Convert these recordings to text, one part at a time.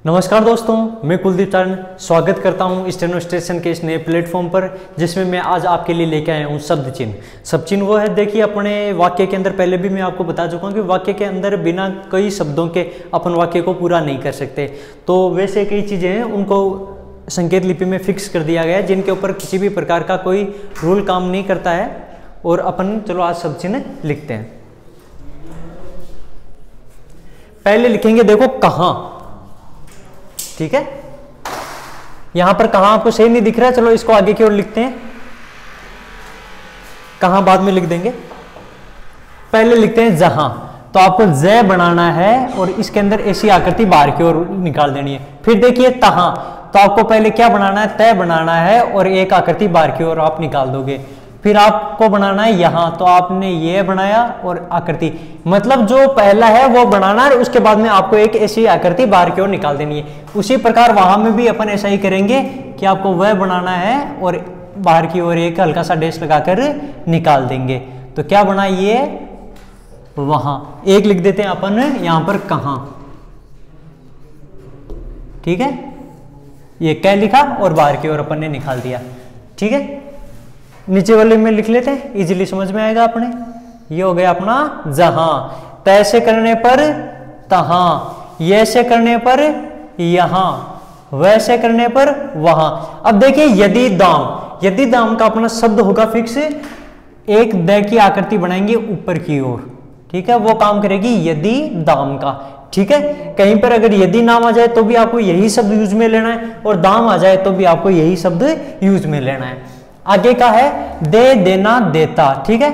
नमस्कार दोस्तों, मैं कुलदीप चारण स्वागत करता हूं स्टेनो स्टेशन के इस नए प्लेटफॉर्म पर, जिसमें मैं आज आपके लिए लेके आया हूं शब्द चिन्ह। शब्द चिन्ह वो है, देखिए अपने वाक्य के अंदर पहले भी मैं आपको बता चुका हूं कि वाक्य के अंदर बिना कई शब्दों के अपन वाक्य को पूरा नहीं कर सकते। तो वैसे कई चीज़ें हैं, उनको संकेत लिपि में फिक्स कर दिया गया है, जिनके ऊपर किसी भी प्रकार का कोई रूल काम नहीं करता है। और अपन चलो आज शब्द चिन्ह लिखते हैं। पहले लिखेंगे देखो कहाँ, ठीक है। यहां पर कहां आपको सही नहीं दिख रहा है, चलो इसको आगे की ओर लिखते हैं। कहां बाद में लिख देंगे, पहले लिखते हैं जहां। तो आपको ज बनाना है और इसके अंदर ऐसी आकृति बाहर की ओर निकाल देनी है। फिर देखिए तहां, तो आपको पहले क्या बनाना है, तय बनाना है और एक आकृति बाहर की ओर आप निकाल दोगे। फिर आपको बनाना है यहां, तो आपने ये बनाया और आकृति, मतलब जो पहला है वो बनाना है, उसके बाद में आपको एक ऐसी आकृति बाहर की ओर निकाल देनी है। उसी प्रकार वहां में भी अपन ऐसा ही करेंगे कि आपको वह बनाना है और बाहर की ओर एक हल्का सा डैश लगाकर निकाल देंगे। तो क्या बना ये, वहां। एक लिख देते हैं अपन यहां पर कहां, ठीक है। ये क्या लिखा और बाहर की ओर अपन ने निकाल दिया, ठीक है। नीचे वाले में लिख लेते हैं, इजीली समझ में आएगा अपने। ये हो गया अपना जहां, तय से करने पर तहां, ये से करने पर यहां, वैसे करने पर वहां। अब देखिए यदि दाम, यदि दाम का अपना शब्द होगा फिक्स, एक द की आकृति बनाएंगे ऊपर की ओर, ठीक है, वो काम करेगी यदि दाम का, ठीक है। कहीं पर अगर यदि नाम आ जाए तो भी आपको यही शब्द यूज में लेना है, और दाम आ जाए तो भी आपको यही शब्द यूज में लेना है। आगे का है दे, देना, देता, ठीक है।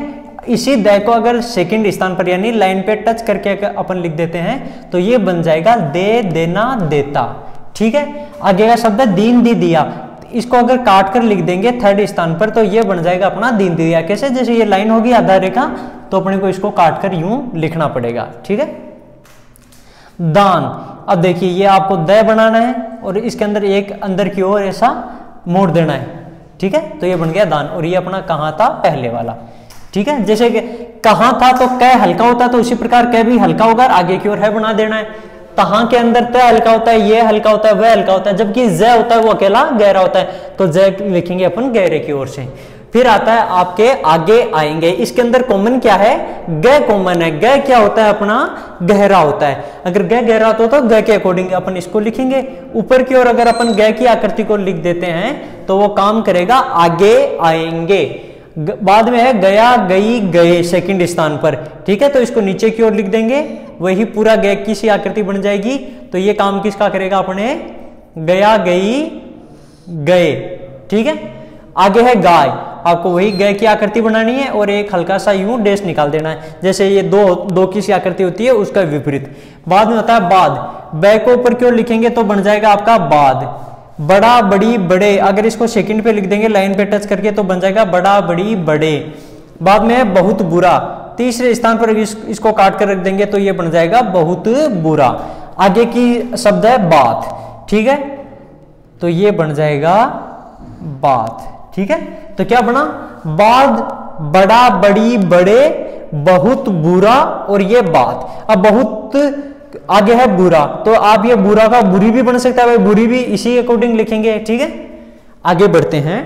इसी दे को अगर सेकंड स्थान पर यानी लाइन पे टच करके अपन लिख देते हैं तो ये बन जाएगा दे, देना, देता, ठीक है। आगे का शब्द है दीन, दी, दिया। इसको अगर काट कर लिख देंगे थर्ड स्थान पर तो ये बन जाएगा अपना दीन, दी, दिया। कैसे, जैसे ये लाइन होगी आधा रेखा, तो अपने को इसको काट कर यूं लिखना पड़ेगा, ठीक है। दान, अब देखिए ये आपको द बनाना है और इसके अंदर एक अंदर की ओर ऐसा मोड़ देना है, ठीक है। तो ये बन गया दान। और ये अपना कहां था, पहले वाला, ठीक है। जैसे कि कहां था तो कै हल्का होता है, तो उसी प्रकार कै भी हल्का होगा, आगे की ओर है बना देना है। तहां के अंदर तय हल्का होता है, ये हल्का होता है, वह हल्का होता है, जबकि ज होता है वो अकेला गहरा होता है, तो ज लिखेंगे अपन गहरे की ओर से। फिर आता है आपके आगे आएंगे, इसके अंदर कॉमन क्या है, ग कॉमन है। ग क्या होता है अपना, गहरा होता है। अगर ग गहरा होता तो ग के अकॉर्डिंग अपन इसको लिखेंगे। ऊपर की ओर अगर अपन ग की आकृति को लिख देते हैं तो वो काम करेगा आगे आएंगे। बाद में है गया, गई, गए सेकंड स्थान पर, ठीक है। तो इसको नीचे की ओर लिख देंगे, वही पूरा ग की सी आकृति बन जाएगी। तो ये काम किसका करेगा अपने, गया, गई, गए, ठीक है। आगे है गाय, आपको वही गाय की आकृति बनानी है और एक हल्का सा यूं डैश निकाल देना है, जैसे ये दो की सी आकृति होती है उसका विपरीत। बाद में होता है बाद, बै को ऊपर की ओर लिखेंगे तो बन जाएगा आपका बाद। बड़ा, बड़ी, बड़े, अगर इसको सेकंड पे लिख देंगे लाइन पे टच करके तो बन जाएगा बड़ा, बड़ी, बड़े। बाद में है बहुत बुरा, तीसरे स्थान पर इसको काट कर रख देंगे तो ये बन जाएगा बहुत बुरा। आगे की शब्द है बात, ठीक है, तो ये बन जाएगा बात, ठीक है। तो क्या बना, बाद, बड़ा, बड़ी, बड़े, बहुत बुरा और ये बात। अब बहुत आगे है बुरा, तो आप ये बुरा का बुरी भी बन सकता है, बुरी भी इसी अकॉर्डिंग लिखेंगे, ठीक है। आगे बढ़ते हैं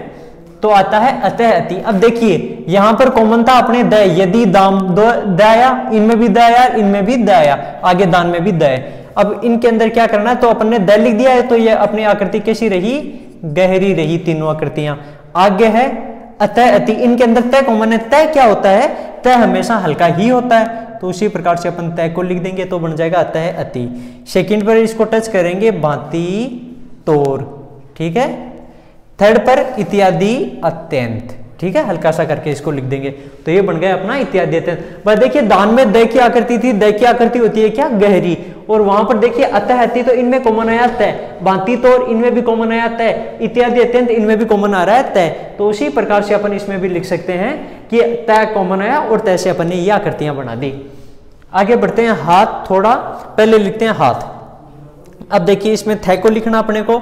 तो आता है अतः, अति। अब देखिए यहां पर कॉमन था अपने द, यदि दाम, द आया, इनमें भी द आया, इनमें भी द आया, आगे दान में भी द है। अब इनके अंदर क्या करना है, तो अपन ने द लिख दिया है तो ये अपनी आकृति कैसी रही, गहरी रही, तीनों आकृतियां। आगे है अतः, अति। इनके अंदर तय कॉमन है। तय क्या होता है, तय हमेशा हल्का ही होता है, तो उसी प्रकार से अपन तय को लिख देंगे तो बन जाएगा अतः, अति। सेकंड पर इसको टच करेंगे भांति, तोर, ठीक है। थर्ड पर इत्यादि, अत्यंत, ठीक है, हल्का सा करके इसको लिख देंगे तो ये बन गया अपना इत्यादि, अत्यंत। बस देखिए दान में द की आकृति थी, द की आकृति होती है क्या, गहरी, और वहां पर देखिए अतः, अति, तो इनमें कॉमन आया तय, भांति, तोर, इनमें भी कॉमन आया तय, इत्यादि, अत्यंत, इनमें भी कॉमन आ रहा है तय। तो उसी प्रकार से अपन इसमें भी लिख सकते हैं कि तय कॉमन आया और तय से अपन ने ये आकृतियां बना दी। आगे बढ़ते हैं हाथ, थोड़ा पहले लिखते हैं हाथ। अब देखिए इसमें थ को लिखना अपने को,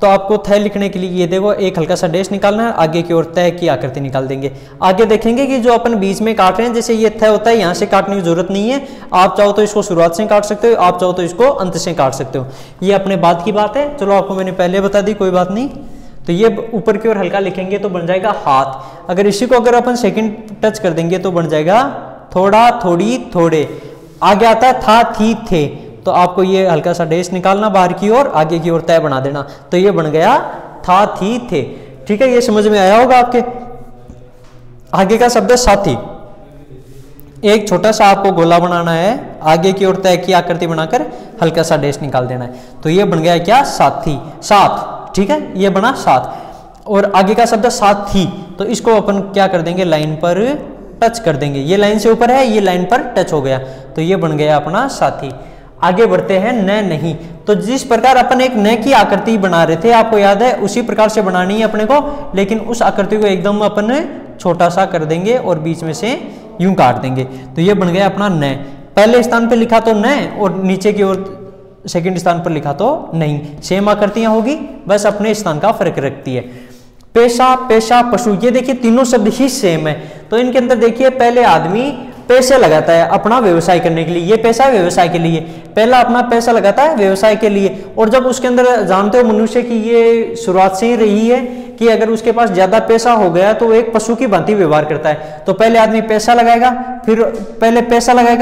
तो आपको थ लिखने के लिए ये देखो एक हल्का सा डैश निकालना है, आगे की ओर तय की आकृति निकाल देंगे। आगे देखेंगे कि जो अपन बीच में काट रहे हैं, जैसे ये थ होता है, यहाँ से काटने की जरूरत नहीं है, आप चाहो तो इसको शुरुआत से काट सकते हो, आप चाहो तो इसको अंत से काट सकते हो। ये अपने बाद की बात है, चलो आपको मैंने पहले बता दी, कोई बात नहीं। तो ये ऊपर की ओर हल्का लिखेंगे तो बन जाएगा हाथ। अगर इसी को अगर अपन सेकंड टच कर देंगे तो बन जाएगा थोड़ा, थोड़ी, थोड़े। आगे आता है था, थी, थे, तो आपको ये हल्का सा डैश निकालना बाहर की ओर, आगे की ओर तय बना देना, तो ये बन गया था, थी, थे। ठीक है, ये समझ में आया होगा आपके। आगे का शब्द है साथी। एक छोटा सा आपको गोला बनाना है, आगे की ओर तय की आकृति बनाकर हल्का सा डैश निकाल देना है, तो ये बन गया क्या, साथी, साथ। ठीक है, ये बना साथ। और आगे का शब्द साथी, तो इसको अपन क्या कर देंगे, लाइन पर टच कर देंगे। ये लाइन से ऊपर है, ये लाइन पर टच हो गया, तो ये बन गया अपना साथी। आगे बढ़ते हैं, न, नहीं। तो जिस प्रकार अपन एक न की आकृति बना रहे थे, आपको याद है, उसी प्रकार से बनानी है अपने को, लेकिन उस आकृति को एकदम अपन छोटा सा कर देंगे और बीच में से यूं काट देंगे, तो ये बन गया अपना न। पहले स्थान पर लिखा तो न, और नीचे की ओर सेकंड स्थान पर लिखा तो नहीं, सेम आकृतियां होगी, बस अपने स्थान का फर्क रखती है। पेशा, पेशा, पशु, ये देखिए तीनों शब्द ही सेम है। तो इनके अंदर देखिए पहले आदमी पैसे लगाता है अपना व्यवसाय करने के लिए, ये पैसा है व्यवसाय के लिए, पहला अपना पैसा लगाता है व्यवसाय के लिए। और जब उसके अंदर जानते हो मनुष्य की ये शुरुआत से ही रही है कि अगर उसके पास ज्यादा पैसा हो गया तो एक पशु की भांति व्यवहार करता है। तो पहले आदमी पैसा लगाएगा,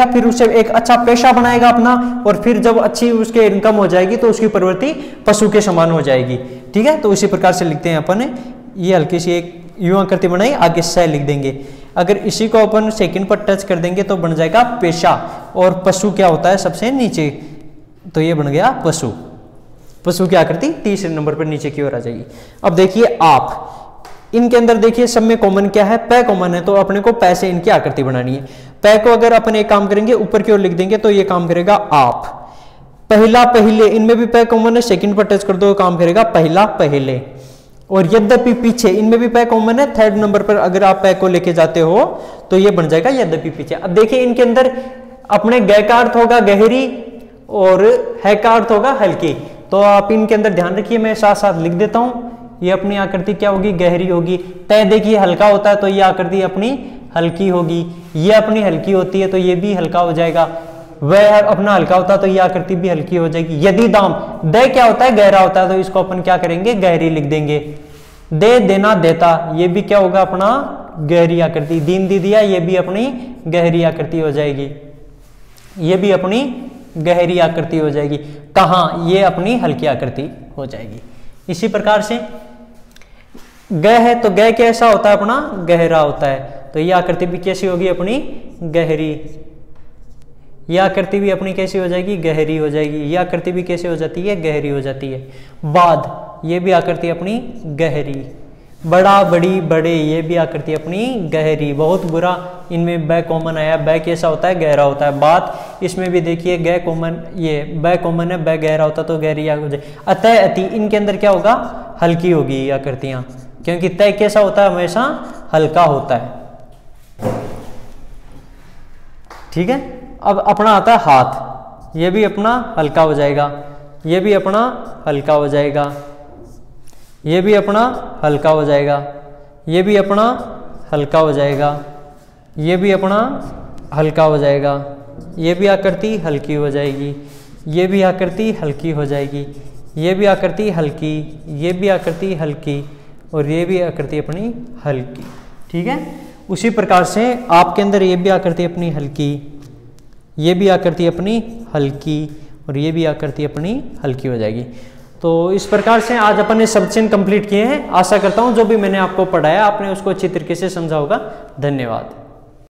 फिर उसे एक अच्छा पेशा बनाएगा अपना, और फिर जब अच्छी उसके इनकम हो जाएगी तो उसकी प्रवृत्ति पशु के समान हो जाएगी। ठीक है, तो इसी प्रकार से लिखते हैं अपन। ये हल्की सी एक यूं आकृति बनाई, आगे स लिख देंगे। अगर इसी को अपन सेकंड पर टच कर देंगे तो बन जाएगा पेशा। और पशु क्या होता है सबसे नीचे, तो ये बन गया पशु। पशु की आकृति तीसरे नंबर पर नीचे की ओर आ जाएगी। अब देखिए आप, इनके अंदर देखिए सब में कॉमन क्या है, पै कॉमन है, तो अपने को पै से इनकी आकृति बनानी है। पै को अगर अपन एक काम करेंगे ऊपर की ओर लिख देंगे तो ये काम करेगा आप। पहला, पहले, इनमें भी पै कॉमन है, सेकंड पर टच कर दो काम करेगा पहला, पहले। और यद्यपि, पीछे, इनमें भी पै कॉमन है, थर्ड नंबर पर अगर आप पै को लेके जाते हो तो ये बन जाएगा यद्यपि, पीछे। अब देखिए इनके अंदर अपने ग का अर्थ होगा गहरी और है का अर्थ होगा हल्की, तो आप इनके अंदर ध्यान रखिए, मैं साथ साथ लिख देता हूं। ये अपनी आकृति क्या होगी, गहरी होगी। तय देखिए हल्का होता है तो ये आकृति अपनी हल्की होगी, ये अपनी हल्की होती है तो ये भी हल्का हो जाएगा। वह अपना हल्का होता है तो ये आकृति भी हल्की हो जाएगी। यदि दाम, दे क्या होता है, गहरा होता है, तो इसको अपन क्या करेंगे, गहरी लिख देंगे। दे, देना, देता, ये भी क्या होगा अपना गहरी आकृति। दीन, दी, दिया, ये भी अपनी गहरी आकृति हो जाएगी, ये भी अपनी गहरी आकृति हो जाएगी। कहाँ, ये अपनी हल्की आकृति हो जाएगी। इसी प्रकार से ग है तो ग कैसा होता है अपना, गहरा होता है, तो ये आकृति भी कैसी होगी अपनी, गहरी। यह आकृति भी अपनी कैसी हो जाएगी, गहरी हो जाएगी। यह आकृति भी कैसे हो जाती है, गहरी हो जाती है। बाद, ये भी आकृति अपनी गहरी। बड़ा, बड़ी, बड़े, ये भी आकृति अपनी गहरी। बहुत बुरा, इनमें बै कॉमन आया, बै कैसा होता है, गहरा होता है। बात, इसमें भी देखिए ग कॉमन, ये बै कॉमन है, बै गहरा होता तो गहरी हो जाए। अतः, अति, इनके अंदर क्या होगा, हल्की होगी ये आकृतियां, क्योंकि तय कैसा होता है, हमेशा हल्का होता है। ठीक है, अब अपना आता है हाथ, ये भी अपना हल्का हो जाएगा, ये भी अपना हल्का हो जाएगा, ये भी अपना हल्का हो जाएगा, ये भी अपना हल्का हो जाएगा, ये भी अपना हल्का हो जाएगा, ये भी आकृति हल्की हो जाएगी, ये भी आकृति हल्की हो जाएगी, ये भी आकृति हल्की, ये भी आकृति हल्की, और ये भी आकृति अपनी हल्की। ठीक है, उसी प्रकार से आपके अंदर ये भी आकृति अपनी हल्की, ये भी आकृति अपनी हल्की, और ये भी आकृति अपनी हल्की हो जाएगी। तो इस प्रकार से आज अपन ने शब्द चिन्ह कंप्लीट किए हैं। आशा करता हूँ जो भी मैंने आपको पढ़ाया आपने उसको अच्छी तरीके से समझा होगा। धन्यवाद।